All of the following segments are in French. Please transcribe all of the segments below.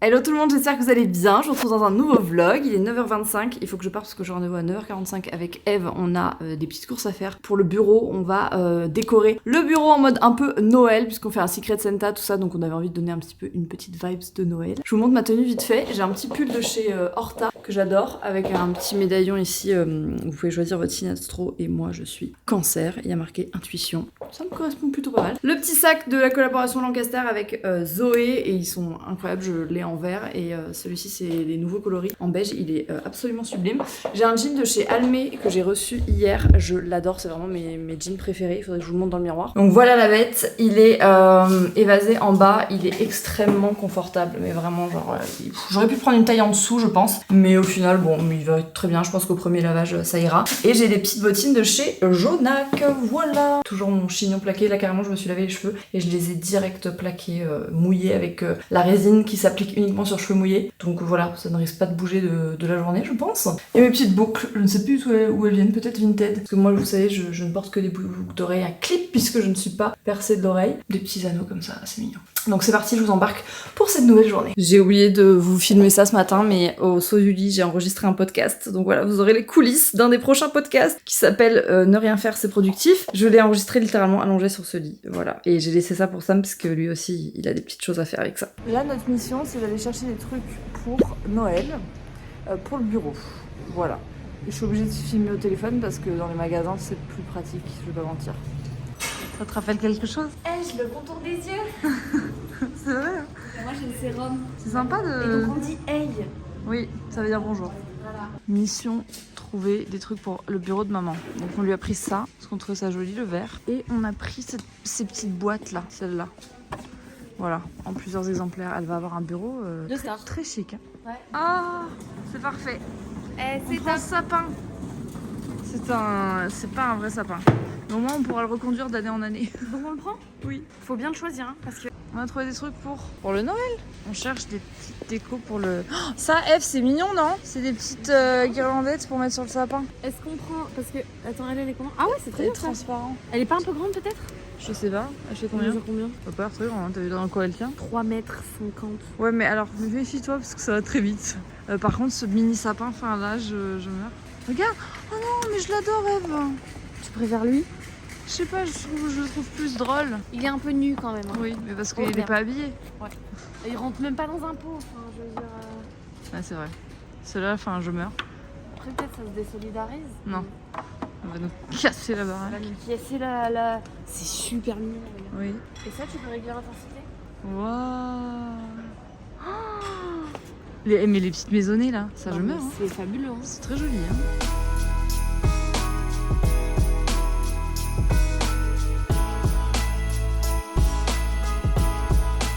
Hello tout le monde, j'espère que vous allez bien. Je vous retrouve dans un nouveau vlog. Il est 9h25. Il faut que je parte parce que j'ai rendez-vous à 9h45 avec Eve. On a des petites courses à faire pour le bureau. On va décorer le bureau en mode un peu Noël puisqu'on fait un Secret Santa, tout ça. Donc on avait envie de donner un petit peu une petite vibes de Noël. Je vous montre ma tenue vite fait. J'ai un petit pull de chez Horta que j'adore avec un petit médaillon ici. Vous pouvez choisir votre signe astro et moi je suis Cancer. Il y a marqué Intuition. Ça me correspond plutôt pas mal. Le petit sac de la collaboration Lancaster avec Zoé et ils sont incroyables. Je l'ai en vert et celui-ci c'est les nouveaux coloris en beige, il est absolument sublime. J'ai un jean de chez Almé que j'ai reçu hier, je l'adore, c'est vraiment mes jeans préférés, il faudrait que je vous le montre dans le miroir. Donc voilà la bête, il est évasé en bas, il est extrêmement confortable, mais vraiment genre, j'aurais pu prendre une taille en dessous je pense, mais au final bon, il va être très bien, je pense qu'au premier lavage ça ira. Et j'ai des petites bottines de chez Jonac, voilà. Toujours mon chignon plaqué, là carrément je me suis lavé les cheveux et je les ai direct plaqués, mouillés avec la résine qui s'applique uniquement sur cheveux mouillés. Donc voilà, ça ne risque pas de bouger de la journée, je pense. Et mes petites boucles, je ne sais plus où elles viennent, peut-être Vinted. Parce que moi, vous savez, je ne porte que des boucles d'oreilles à clip puisque je ne suis pas percée de l'oreille. Des petits anneaux comme ça, c'est mignon. Donc c'est parti, je vous embarque pour cette nouvelle journée. J'ai oublié de vous filmer ça ce matin, mais au saut du lit, j'ai enregistré un podcast. Donc voilà, vous aurez les coulisses d'un des prochains podcasts qui s'appelle Ne rien faire, c'est productif. Je l'ai enregistré littéralement allongé sur ce lit. Voilà. Et j'ai laissé ça pour Sam parce que lui aussi, il a des petites choses à faire avec ça. Là, notre mission, c'est d'aller chercher des trucs pour Noël, pour le bureau. Voilà. Et je suis obligée de filmer au téléphone parce que dans les magasins, c'est plus pratique, je vais pas mentir. Ça te rappelle quelque chose? J'ai le contour des yeux. C'est vrai, hein? Moi j'ai le sérum. C'est sympa de... Et donc on dit hey. Oui, ça veut dire bonjour. Voilà. Mission, trouver des trucs pour le bureau de maman. Donc on lui a pris ça, parce qu'on trouvait ça joli, le vert. Et on a pris ces petites boîtes là, celle-là. Voilà, en plusieurs exemplaires. Elle va avoir un bureau De star. très chic. Hein. Ouais. Ah, c'est parfait. C'est un sapin. C'est pas un vrai sapin. Mais au moins on pourra le reconduire d'année en année. Donc on le prend? Oui. Faut bien le choisir hein, parce que... On a trouvé des trucs pour le Noël. On cherche des petites décos pour le... Oh, ça, Eve, c'est mignon, non? C'est des petites guirlandettes pour mettre sur le sapin. Est-ce qu'on prend... Parce que... Attends, elle est comment? Ah ouais, c'est très C'est bien ça. transparent. Elle est pas un peu grande peut-être? Je sais pas. Elle fait Elle combien? mesure combien? Pas l'air très grand, hein. T'as vu dans quoi elle tient? 3,50 m. Ouais, mais alors, méfie-toi parce que ça va très vite. Par contre, ce mini sapin, enfin là, je meurs. Regarde! Oh non, mais je l'adore, Eve! Tu préfères lui? Je sais pas, je le trouve plus drôle. Il est un peu nu quand même. Hein. Oui, mais parce Oh, qu'il est merde. pas habillé. Ouais. Et il rentre même pas dans un pot. Enfin, je veux dire... Ouais, c'est vrai. Celui-là, enfin, je meurs. Après peut-être ça se désolidarise. Non. On va nous casser la Ça va baraque. nous casser la... C'est super mignon. Regarde. Oui. Et ça, tu peux régler l'intensité? Waouh! Mais les petites maisonnées là, ça Non, je mais meurs. Hein. C'est fabuleux. Hein. C'est très joli. Hein.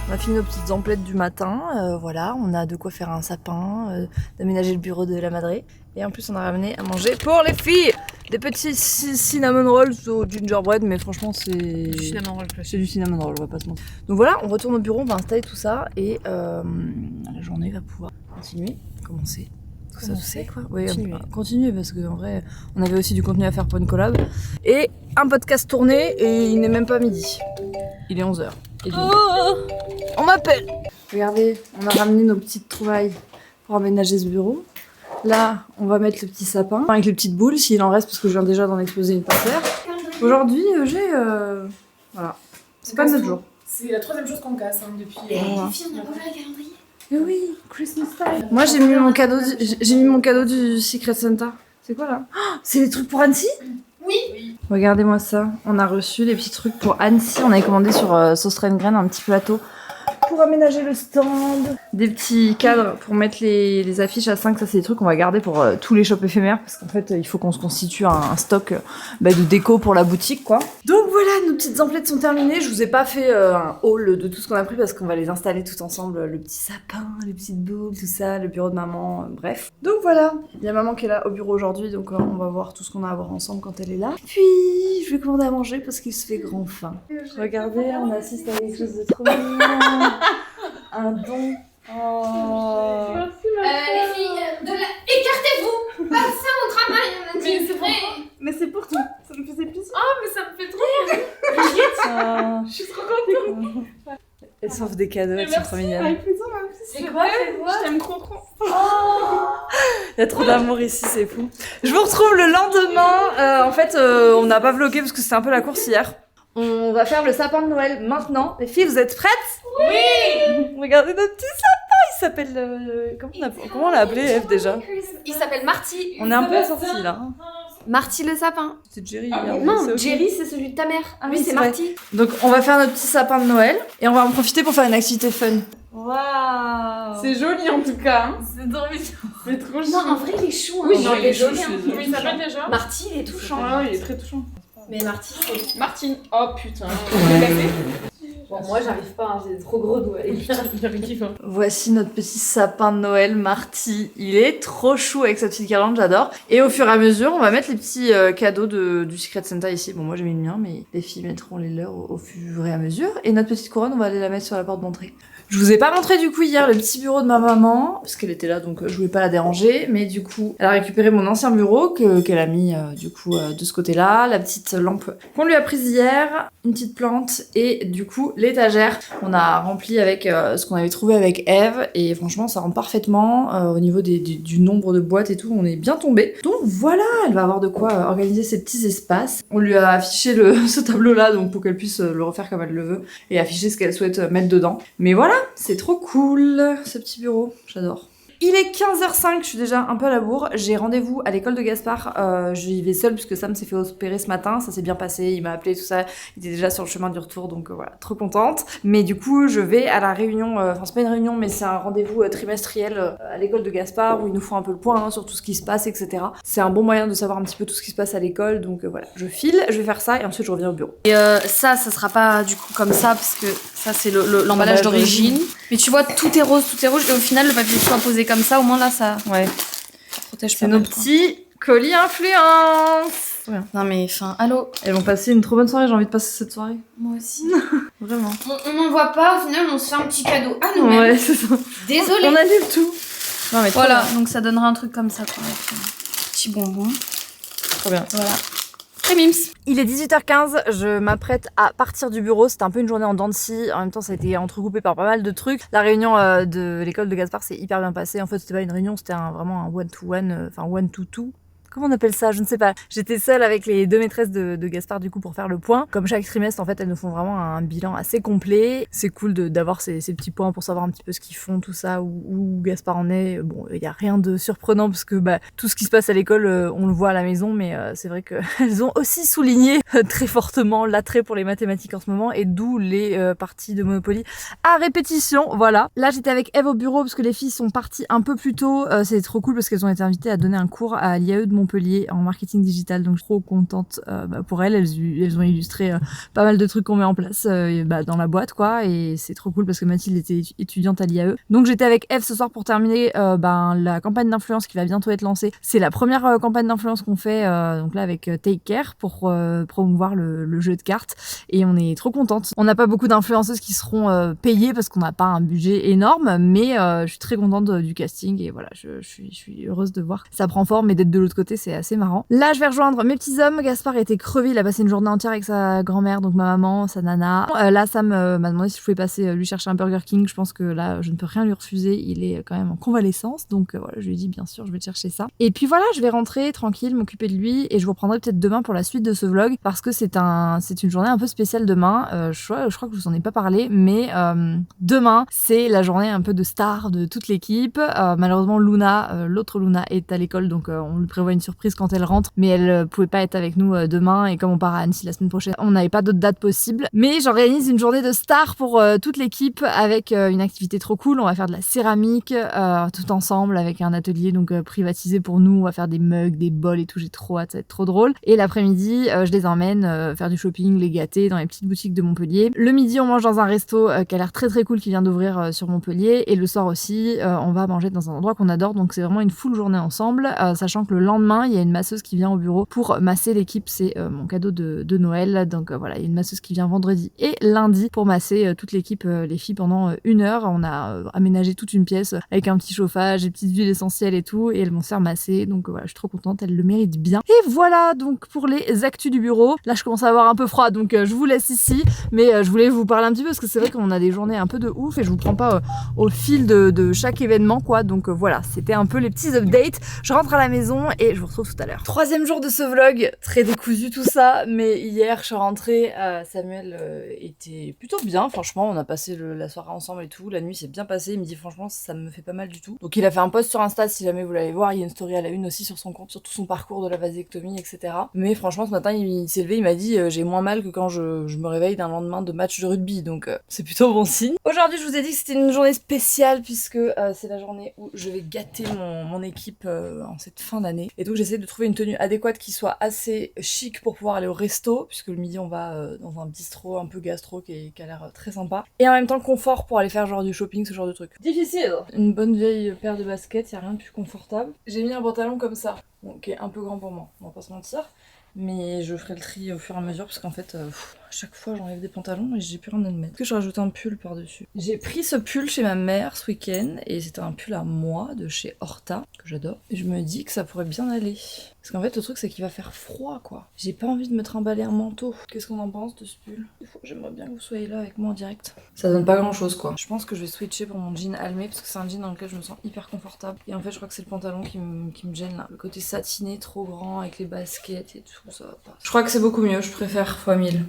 On a fini nos petites emplettes du matin, voilà, on a de quoi faire un sapin, d'aménager le bureau de la madré. Et en plus on a ramené à manger pour les filles des petits cinnamon rolls au gingerbread, mais franchement c'est Du cinnamon roll classique. c'est du cinnamon roll, on va pas se mentir. Donc voilà, on retourne au bureau, on va installer tout ça et la journée va pouvoir continuer, commencer. Tout ça, quoi. Oui, continuer parce qu'en vrai, on avait aussi du contenu à faire pour une collab. Et un podcast tourné et il n'est même pas midi. Il est 11h. On m'appelle. Regardez, on a ramené nos petites trouvailles pour aménager ce bureau. Là, on va mettre le petit sapin avec les petites boules s'il en reste parce que je viens déjà d'en exposer une par terre. Aujourd'hui, j'ai... Voilà. C'est pas notre jour. C'est la troisième chose qu'on casse hein, depuis... Les filles, on a pas fait un calendrier. Eh oui, Christmas time. Moi, j'ai mis mon cadeau du Secret Santa. C'est quoi là? Oh, c'est les trucs pour Annecy? Oui. Regardez-moi ça. On a reçu des petits trucs pour Annecy. On avait commandé sur Sauce Grain un petit plateau pour aménager le stand. Des petits cadres pour mettre les affiches à 5. Ça, c'est des trucs qu'on va garder pour tous les shops éphémères. Parce qu'en fait, il faut qu'on se constitue un stock de déco pour la boutique, quoi. Donc voilà, nos petites emplettes sont terminées. Je vous ai pas fait un haul de tout ce qu'on a pris parce qu'on va les installer tout ensemble. Le petit sapin, les petites boules, tout ça, le bureau de maman, bref. Donc voilà, il y a maman qui est là au bureau aujourd'hui. Donc on va voir tout ce qu'on a à voir ensemble quand elle est là. Puis je vais commander à manger parce qu'il se fait grand faim. Regardez, on assiste à quelque chose de trop mignon. Un don. Oh. Les filles, écartez-vous. Pas ça au travail, on a dit. Mais c'est pour toi, ça me faisait plaisir. Oh, mais ça me fait trop rire. Ah. Je suis trop contente. Elles s'offrent des cadeaux, elles sont trop mignonnes. Avec plaisir, ma petite. quoi? Je t'aime trop. Il y a trop d'amour ici, c'est fou. Je vous retrouve le lendemain. En fait, on n'a pas vlogué parce que c'était un peu la course hier. On va faire le sapin de Noël maintenant. Les filles, vous êtes prêtes? Oui. Regardez notre petit sapin. Il s'appelle... Comment on l'a appelé, Eve, déjà? Il s'appelle Marty. On est un peu assortis, là. Marty le sapin. C'est Jerry. Non, Jerry, c'est celui de ta mère. Ah Lui, oui, c'est c'est vrai. Marty. Donc, on va faire notre petit sapin de Noël. Et on va en profiter pour faire une activité fun. Waouh. C'est joli en tout cas. C'est trop mignon. C'est trop Non, en vrai, il est chou. Oui, hein. non, il est joli. hein. Comment il s'appelle déjà? Marty, il est touchant. Ouais, il est très touchant. Mais Marty, c'est... Martine. Oh putain. Bon, moi, j'arrive pas, hein, j'ai trop gros doigts. J'avais kiffé. Voici notre petit sapin de Noël, Marty. Il est trop chou avec sa petite guirlande, j'adore. Et au fur et à mesure, on va mettre les petits cadeaux du Secret Santa ici. Bon, moi j'ai mis le mien, mais les filles mettront les leurs au fur et à mesure. Et notre petite couronne, on va aller la mettre sur la porte d'entrée. Je vous ai pas montré du coup hier le petit bureau de ma maman, parce qu'elle était là donc je voulais pas la déranger, mais du coup elle a récupéré mon ancien bureau qu'elle a mis du coup de ce côté-là, la petite lampe qu'on lui a prise hier, une petite plante et du coup l'étagère on a rempli avec ce qu'on avait trouvé avec Eve et franchement ça rentre parfaitement au niveau du nombre de boîtes et tout, on est bien tombé. Donc voilà, elle va avoir de quoi organiser ses petits espaces. On lui a affiché ce tableau-là donc pour qu'elle puisse le refaire comme elle le veut et afficher ce qu'elle souhaite mettre dedans. Mais voilà, c'est trop cool, ce petit bureau, j'adore. Il est 15h05, je suis déjà un peu à la bourre. J'ai rendez-vous à l'école de Gaspard. J'y vais seule puisque Sam s'est fait opérer ce matin. Ça s'est bien passé, il m'a appelé, tout ça. Il était déjà sur le chemin du retour, donc voilà, trop contente. Mais du coup, je vais à la réunion, enfin c'est pas une réunion, mais c'est un rendez-vous trimestriel à l'école de Gaspard où ils nous font un peu le point sur tout ce qui se passe, etc. C'est un bon moyen de savoir un petit peu tout ce qui se passe à l'école. Donc voilà, je file, je vais faire ça et ensuite je reviens au bureau. Et ça sera pas du coup comme ça parce que ça c'est l'emballage d'origine. Mais tu vois, tout est rose et au final le papier soit posé comme ça, au moins là ça Ouais, protège pas c'est nos mal, quoi. petits colis influence. Ouais. Non mais enfin, allô. Elles vont passer une trop bonne soirée, j'ai envie de passer cette soirée. Moi aussi. Vraiment. On n'en voit pas, au final, on se fait un petit cadeau à nous-mêmes. Ouais, c'est ça. Désolée. On annule tout. Non mais trop Voilà, bien. donc ça donnera un truc comme ça quoi, avec petit bonbon. Trop bien. Voilà. Très mims. Il est 18h15, je m'apprête à partir du bureau. C'était un peu une journée en dents de scie. En même temps, ça a été entrecoupé par pas mal de trucs. La réunion de l'école de Gaspard s'est hyper bien passée. En fait, c'était pas une réunion, c'était vraiment un one-to-one, enfin one-to-two. Comment on appelle ça? Je ne sais pas. J'étais seule avec les deux maîtresses de Gaspard du coup pour faire le point. Comme chaque trimestre, en fait, elles nous font vraiment un bilan assez complet. C'est cool d'avoir ces petits points pour savoir un petit peu ce qu'ils font, tout ça, où Gaspard en est. Bon, il y a rien de surprenant parce que tout ce qui se passe à l'école, on le voit à la maison, mais c'est vrai qu'elles ont aussi souligné très fortement l'attrait pour les mathématiques en ce moment et d'où les parties de Monopoly à répétition. Voilà. Là, j'étais avec Eve au bureau parce que les filles sont parties un peu plus tôt. C'est trop cool parce qu'elles ont été invitées à donner un cours à l'IAE de Montpellier en marketing digital, donc je suis trop contente pour elles ont illustré pas mal de trucs qu'on met en place dans la boîte quoi, et c'est trop cool parce que Mathilde était étudiante à l'IAE. Donc j'étais avec Eve ce soir pour terminer la campagne d'influence qui va bientôt être lancée. C'est la première campagne d'influence qu'on fait donc là avec Take Care pour promouvoir le jeu de cartes et on est trop contente. On n'a pas beaucoup d'influenceuses qui seront payées parce qu'on n'a pas un budget énorme, mais je suis très contente du casting et voilà, je suis heureuse de voir ça prend forme et d'être de l'autre côté, c'est assez marrant. Là, je vais rejoindre mes petits hommes. Gaspard était crevé, il a passé une journée entière avec sa grand-mère, donc ma maman, sa nana. Là, Sam m'a demandé si je pouvais passer lui chercher un Burger King. Je pense que là, je ne peux rien lui refuser. Il est quand même en convalescence, donc voilà, je lui ai dit bien sûr, je vais te chercher ça. Et puis voilà, je vais rentrer tranquille, m'occuper de lui, et je vous reprendrai peut-être demain pour la suite de ce vlog, parce que c'est une journée un peu spéciale demain. Je crois que je vous en ai pas parlé, mais demain, c'est la journée un peu de star de toute l'équipe. Malheureusement, Luna, l'autre Luna, est à l'école, donc on lui prévoit une surprise quand elle rentre, mais elle pouvait pas être avec nous demain, et comme on part à Annecy la semaine prochaine, on n'avait pas d'autres dates possibles. Mais j'organise une journée de star pour toute l'équipe avec une activité trop cool. On va faire de la céramique tout ensemble avec un atelier donc privatisé pour nous. On va faire des mugs, des bols et tout. J'ai trop hâte, ça va être trop drôle. Et l'après-midi, je les emmène faire du shopping, les gâter dans les petites boutiques de Montpellier. Le midi, on mange dans un resto qui a l'air très très cool, qui vient d'ouvrir sur Montpellier. Et le soir aussi, on va manger dans un endroit qu'on adore. Donc c'est vraiment une full journée ensemble, sachant que le lendemain demain, il y a une masseuse qui vient au bureau pour masser l'équipe. C'est mon cadeau de Noël. Donc voilà, il y a une masseuse qui vient vendredi et lundi pour masser toute l'équipe, les filles, pendant 1 heure. On a aménagé toute une pièce avec un petit chauffage, des petites huiles essentielles et tout. Et elles vont se faire masser. Donc voilà, je suis trop contente, elles le méritent bien. Et voilà donc pour les actus du bureau. Là, je commence à avoir un peu froid, donc je vous laisse ici. Mais je voulais vous parler un petit peu parce que c'est vrai qu'on a des journées un peu de ouf et je vous prends pas au fil de chaque événement, quoi. Donc voilà, c'était un peu les petits updates. Je rentre à la maison et je vous retrouve tout à l'heure. 3e jour de ce vlog, très décousu tout ça, mais hier je suis rentrée, Samuel était plutôt bien, franchement, on a passé la soirée ensemble et tout, la nuit s'est bien passée, il me dit franchement ça me fait pas mal du tout. Donc il a fait un post sur Insta, si jamais vous l'allez voir, il y a une story à la une aussi sur son compte, sur tout son parcours de la vasectomie, etc. Mais franchement ce matin il s'est levé, il m'a dit j'ai moins mal que quand je me réveille d'un lendemain de match de rugby, donc c'est plutôt bon signe. Aujourd'hui je vous ai dit que c'était une journée spéciale puisque c'est la journée où je vais gâter mon équipe en cette fin d'année. Et donc j'essaie de trouver une tenue adéquate qui soit assez chic pour pouvoir aller au resto, puisque le midi on va dans un bistrot un peu gastro qui a l'air très sympa. Et en même temps confort pour aller faire genre du shopping, ce genre de truc. Difficile. Une bonne vieille paire de baskets, y a rien de plus confortable. J'ai mis un pantalon comme ça, bon, qui est un peu grand pour moi, on va pas se mentir. Mais je ferai le tri au fur et à mesure parce qu'en fait, à chaque fois j'enlève des pantalons et j'ai plus rien à mettre. Est-ce que je rajoute un pull par-dessus? J'ai pris ce pull chez ma mère ce week-end et c'était un pull à moi de chez Horta, que j'adore. Et je me dis que ça pourrait bien aller. Parce qu'en fait, le truc c'est qu'il va faire froid, quoi. J'ai pas envie de me trimballer un manteau. Qu'est-ce qu'on en pense de ce pull? J'aimerais bien que vous soyez là avec moi en direct. Ça donne pas grand-chose, quoi. Je pense que je vais switcher pour mon jean Almé parce que c'est un jean dans lequel je me sens hyper confortable. Et en fait, je crois que c'est le pantalon qui me gêne là. Le côté satiné trop grand avec les baskets et tout, ça va pas. Je crois que c'est beaucoup mieux, je préfère x1000.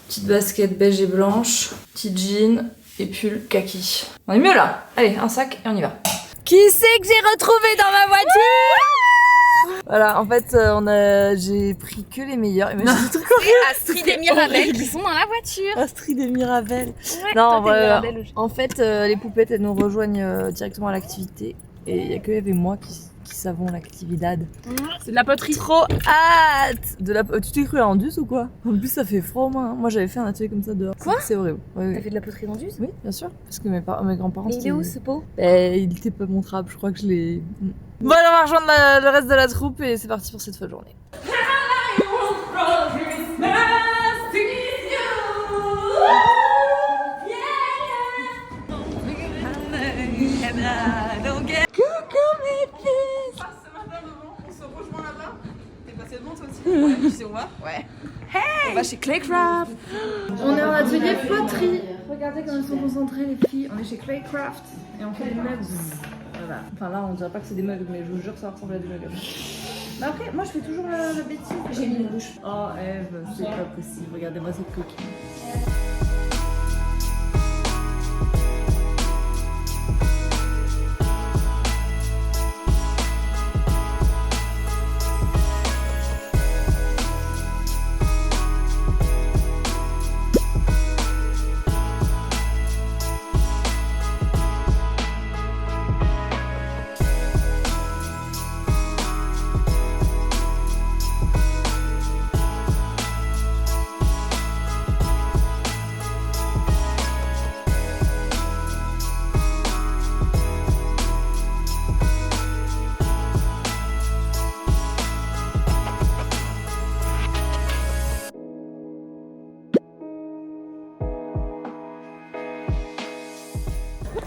Petite basket beige et blanche, petit jean et pull kaki. On est mieux là. Allez, un sac et on y va. Qui c'est que j'ai retrouvé dans ma voiture? Voilà, en fait, j'ai pris que les meilleurs. Et Astrid et Mirabelle qui sont dans la voiture. Astrid et Mirabelle. Ouais, Non, toi, t'es Mirabelle, en fait, les poupettes, elles nous rejoignent directement à l'activité. Et il y a que Eve et moi qui savons l'activité. C'est de la poterie. Trop hâte Tu t'es cru à Andus ou quoi? En plus, ça fait froid aux mains. Hein. Moi, j'avais fait un atelier comme ça dehors. Quoi? C'est horrible. Ouais, T'as fait de la poterie d'Andus? Oui, bien sûr. Parce que mes grands-parents... Mais il est où ce pot? Il était pas montrable, je crois que je l'ai... Bon, alors on va rejoindre le reste de la troupe et c'est parti pour cette folle journée. Coucou mes fils! Ce matin devant, on se rejoint là-bas. T'es passé devant toi aussi? Ouais, tu sais où on va? Ouais. Hey! On va chez Claycraft. On est en atelier poterie. Regardez comme elles sont concentrées les filles. On est chez Claycraft et on fait des mugs. Voilà. Enfin là, on dirait pas que c'est des mugs, mais je vous jure, ça ressemble à des mugs. Mais après, moi je fais toujours la bêtise. J'ai mis une bouche. Oh Eve, c'est pas possible. Regardez-moi cette coquille.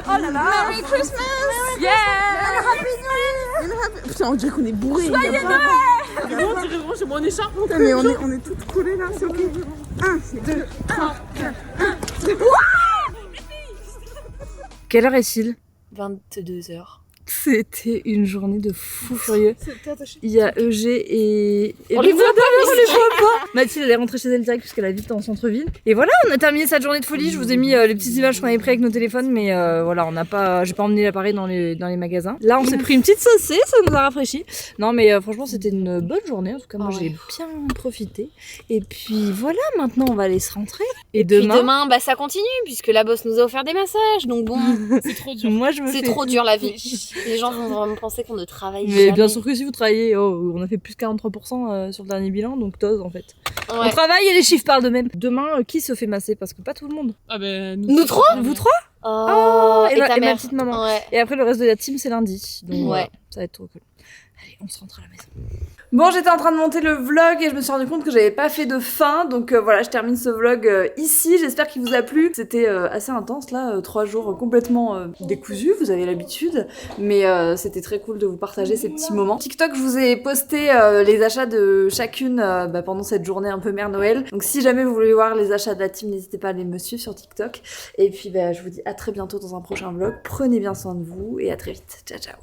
Oh là là! Merry Christmas! Yeah! Happy New Year! Putain, on dirait qu'on est bourrés. Joyeux Noël! Regarde, on dirait vraiment j'ai mon écharpe. Putain, mais on est toutes collées là, c'est ok. 1, 2, 3, 4, 1, 2. Quelle heure est-il? 22h. C'était une journée de fou furieux. C'était attaché. Il y a EG et... On les voit pas, on les voit pas. Mathilde, elle est rentrée chez elle direct puisqu'elle habite en centre-ville. Et voilà, on a terminé cette journée de folie. Je vous ai mis les petites images qu'on avait prises avec nos téléphones, mais voilà, on n'a pas... J'ai pas emmené l'appareil dans les magasins. Là, on s'est pris une petite saucée, ça nous a rafraîchi. Non, mais franchement, c'était une bonne journée. En tout cas, moi, j'ai bien profité. Et puis voilà, maintenant, on va aller se rentrer. Et Puis demain... demain, bah ça continue puisque la boss nous a offert des massages, donc bon, C'est trop dur. Moi, je me c'est fais... trop dur la vie. Les gens vont vraiment penser qu'on ne travaille Mais jamais. bien sûr que si vous travaillez, on a fait plus 43% sur le dernier bilan, donc dose en fait. On Ouais. travaille et les chiffres parlent d'eux-mêmes. Demain, qui se fait masser? Parce que pas tout le monde. Ah ben Nous trois? Vous trois? Oh, et ta ma mère. petite maman. Ouais. Et après, le reste de la team, c'est lundi. Donc, Ouais. voilà, ça va être trop cool. Allez, on se rentre à la maison. Bon, j'étais en train de monter le vlog et je me suis rendu compte que j'avais pas fait de fin. Donc voilà, je termine ce vlog ici. J'espère qu'il vous a plu. C'était assez intense là, 3 jours complètement décousus, vous avez l'habitude. Mais c'était très cool de vous partager ces petits moments. TikTok, je vous ai posté les achats de chacune pendant cette journée un peu mère Noël. Donc si jamais vous voulez voir les achats de la team, n'hésitez pas à aller me suivre sur TikTok. Et puis je vous dis à très bientôt dans un prochain vlog. Prenez bien soin de vous et à très vite. Ciao ciao.